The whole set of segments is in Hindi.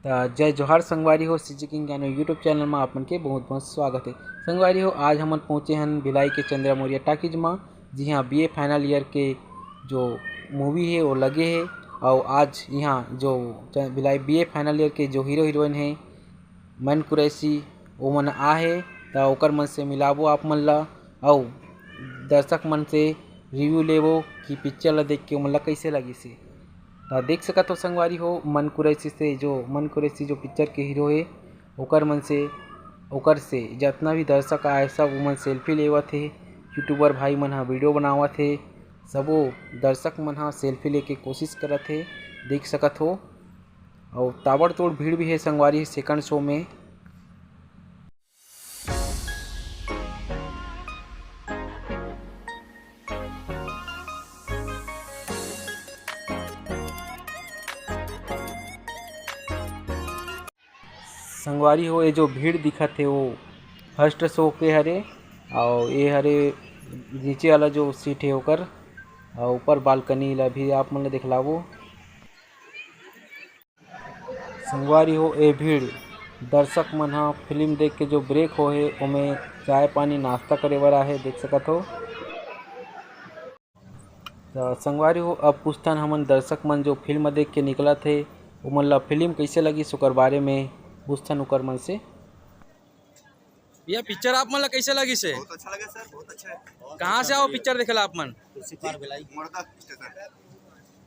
जय जोहार संगवारी हो सीजी किंग ज्ञान यूट्यूब चैनल में आप मन के बहुत बहुत स्वागत है। संगवारी हो आज हम पहुँचे हैं भिलाई के चंद्रा मौर्य टाकीज में। जी हाँ, बीए फाइनल ईयर के जो मूवी है वो लगे है और आज यहाँ जो भिलाई बीए फाइनल ईयर के जो हीरो हीरोइन है मन कुरैशी वो मन आ है तो ओकर मन से मिलाबो आप मन ला और दर्शक मन से रिव्यू लेबो कि पिक्चर ला देख के मन ला कैसे लगी से। देख सकत हो संगवारी हो मन कुरैशी जो पिक्चर के हीरो है ओकर से जितना भी दर्शक आए सब मन सेल्फी लेवत है। यूट्यूबर भाई मन वीडियो बनावत है, सबो दर्शक मन सेल्फी लेके कोशिश करत है, देख सकत हो। और ताबड़तोड़ भीड़ भी है संगवारी सेकंड शो में। संगवारी हो ये जो भीड़ दिखत है वो फर्स्ट शो के हरे और ये हरे नीचे वाला जो सीट है ओकर और ऊपर बालकनी ला भी आप मन दिखलाबो। संगवारी हो ये भीड़ दर्शक मन फिल्म देख के जो ब्रेक हो है ओमे चाय पानी नाश्ता करे बर है, देख सकत हो। तो संगवारी हो अब पूछतन हमन दर्शक मन जो फिल्म देख के निकलत है ओमन ला फिल्म कैसे लगी ओकर बारे में पूछतन ओकर मन से। ये पिक्चर आप मन ला कैसे लगी से? बहुत अच्छा लगा सर, बहुत अच्छा है। कहाँ से आओ पिक्चर देखेला आप मन?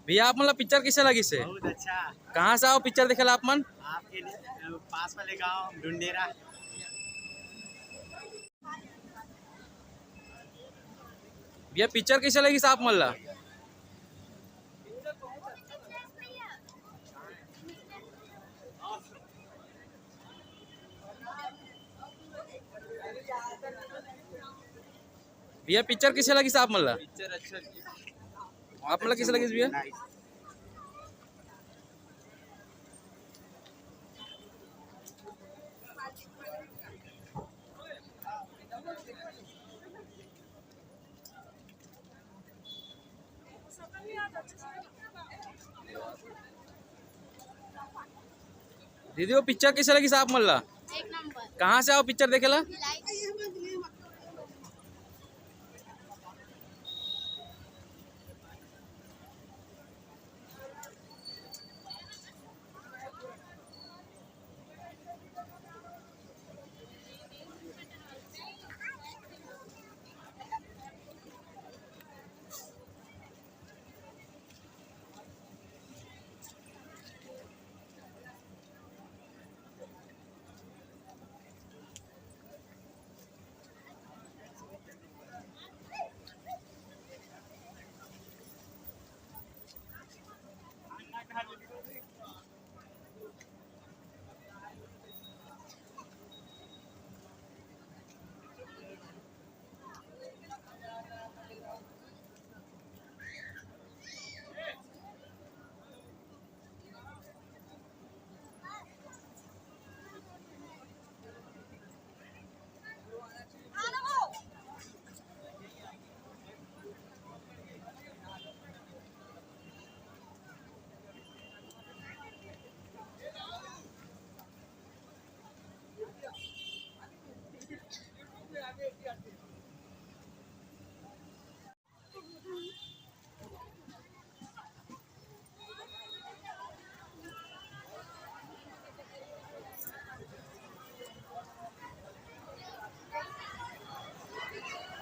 भैया आप मन ला पिक्चर कैसे लगी से? बहुत अच्छा। कहाँ से आओ पिक्चर देखेला आप मन? आपके पास वाले गांव ढूंढेरा। भैया पिक्चर कैसे लगी से आप मन ला? भैया पिक्चर कैसे लगी से आप मन ला? पिक्चर अच्छा, आप मन ला कैसे लगी भैया? दीदी वो पिक्चर कैसे लगी से आप मन ला? एक नंबर। कहाँ से आओ पिक्चर देखेला?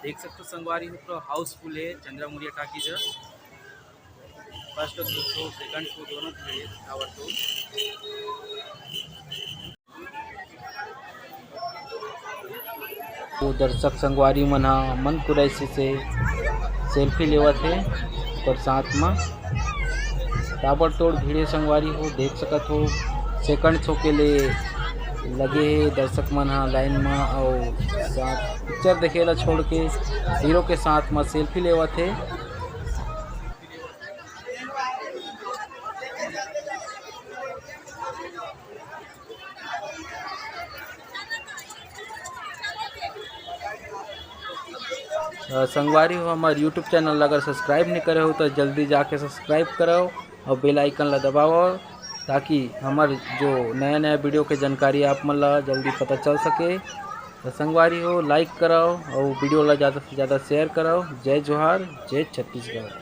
देख सकते हो संगवारी हो पूरा हाउसफुल है Chandra Maurya talkies. First show second show दोनों है ताबड़तोड़। तो दर्शक संगवारी मन कुरैशी से सेल्फी लेवत है और साथ में ताबड़तोड़ भीड़े संगवारी हो, देख सकत हो। सेकंड शो के लिए लगे है दर्शक मन लाइन में और साथ पिक्चर देखेला छोड़ के हीरो के साथ में सेल्फी लेवत है। संगवारी हो हमारे यूट्यूब चैनल अगर सब्सक्राइब नहीं करे हो तो जल्दी जाके सब्सक्राइब करो और बेल आइकन ला दबाओ ताकि हमार जो नया नया वीडियो के जानकारी आप मन ला जल्दी पता चल सके। तो संगवारी हो लाइक कराओ और वीडियो ला ज़्यादा से ज़्यादा शेयर कराओ। जय जोहार, जय छत्तीसगढ़।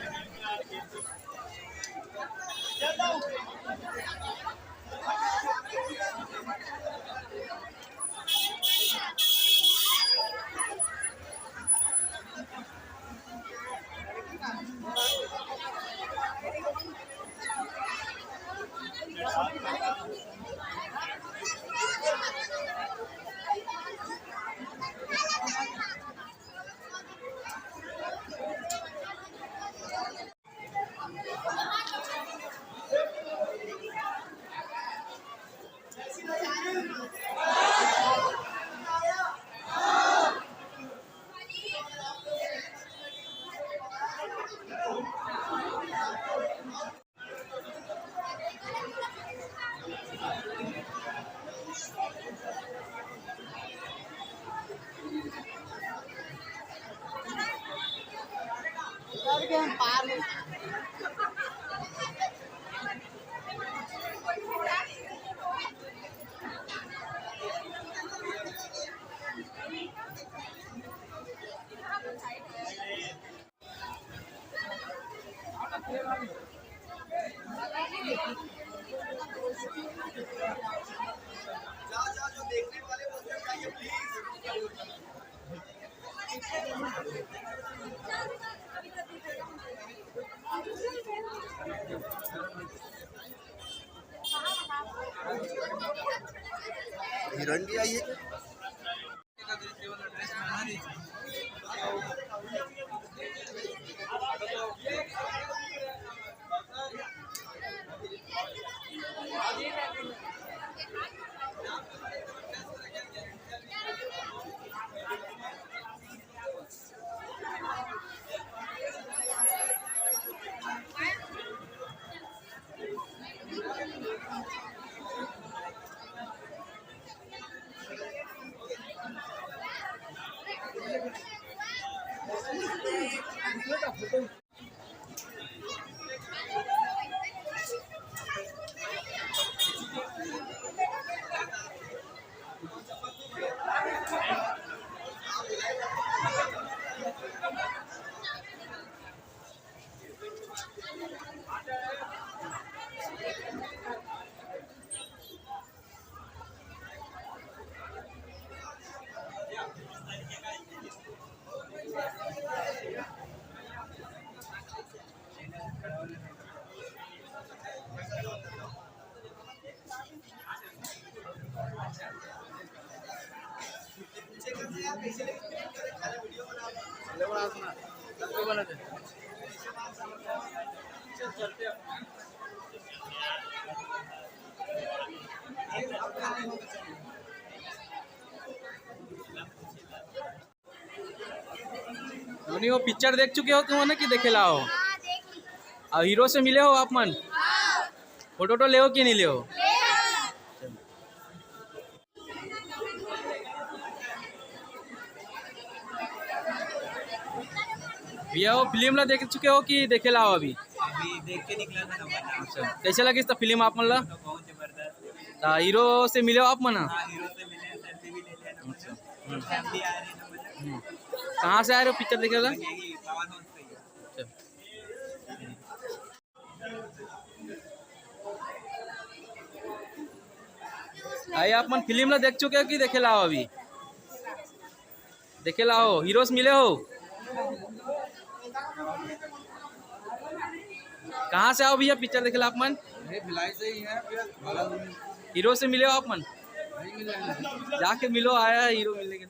हीरोइन भी आई है। धोनी वो पिक्चर देख चुके हो तुम ना कि देखेला हो? और हीरो से मिले हो आप मन? फोटो तो ले हो कि नहीं ले हो? भैया वो फिल्म ला देख चुके हो कि देखेला हो अभी? अभी देख के निकला था ना। अच्छा, कैसे लगी इस फिल्म आप मन ला? बहुत जबरदस्त। ता हीरो से मिले हो आप मन? हाँ, हीरो से मिले, सेल्फी भी ले लिया ना। अच्छा। फैमिली आ रही है ना। कहाँ से आ रहे हो पिक्चर देखे ला? यही पावर हाउस पे ही है। आई आप मन फिल्म ला देख चुके हो कि देखेला हो अभी? देखेला हो? हीरो से मिले हो? कहाँ से आओ भैया पिक्चर देखेला आप मन? भिलाई से ही है। हीरो से मिले हो आप मन? जाके मिलो, आया हीरो मिलने के।